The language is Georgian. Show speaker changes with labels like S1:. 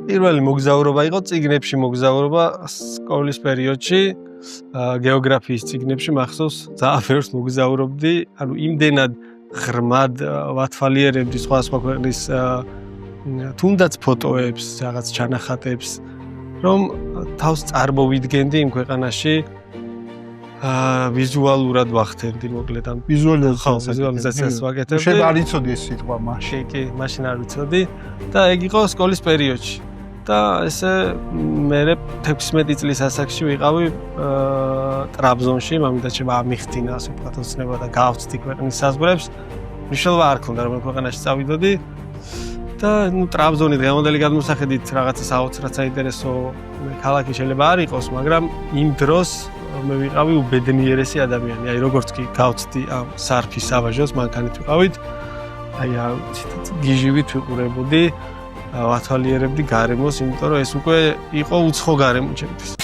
S1: პირველი მოგზაურობა იყო წიგნებში მოგზაურობა სკოლის პერიოდში გეოგრაფიის წიგნებში მახსოვს ძალიან ბევრს მოგზაურობდი ანუ იმდენად ღრმად ვათვალიერებდი სხვა ქვეყნის თუნდაც ფოტოებს რაღაც ჩანახატებს რომ თავს წარმოვიდგენდი იმ ქვეყანაში ვიზუალურად ვახტენდი მოკლედ ამ ვიზუალიზაციას ვაკეთებდი
S2: შენ არ იცოდი ეს სიტყვა მაშინ
S1: კი მაშინ არ ვიცოდი და ეგ იყო სკოლის პერიოდში და ესე მე 16 წლის ასაკში ვიყავი ტრაბზონში მამიდაჩემ ამიხთინა ასე ვთქვათ ოცნება და გავწვდი ქვეყნის საზღვრებს მნიშვნელობა არ ქონდა რომ ქვეყანაში წავიდოდი და ნუ ტრაბზონი დღევანდელი გადმოსახედით რაღაცა საოცრად საინტერესო ქალაქი შეიძლება არ იყოს მაგრამ იმ დროს მე ვიყავი უბედნიერესი ადამიანი აი როგორც კი გავწვდი ამ სარფის საბაჟოს მანქანით ვიყავით აი გიჟივით ვიყურებოდი ვათვალიერებდი გარემოს იმიტომ რომ ეს უკვე იყო უცხო გარემო ჩემთვის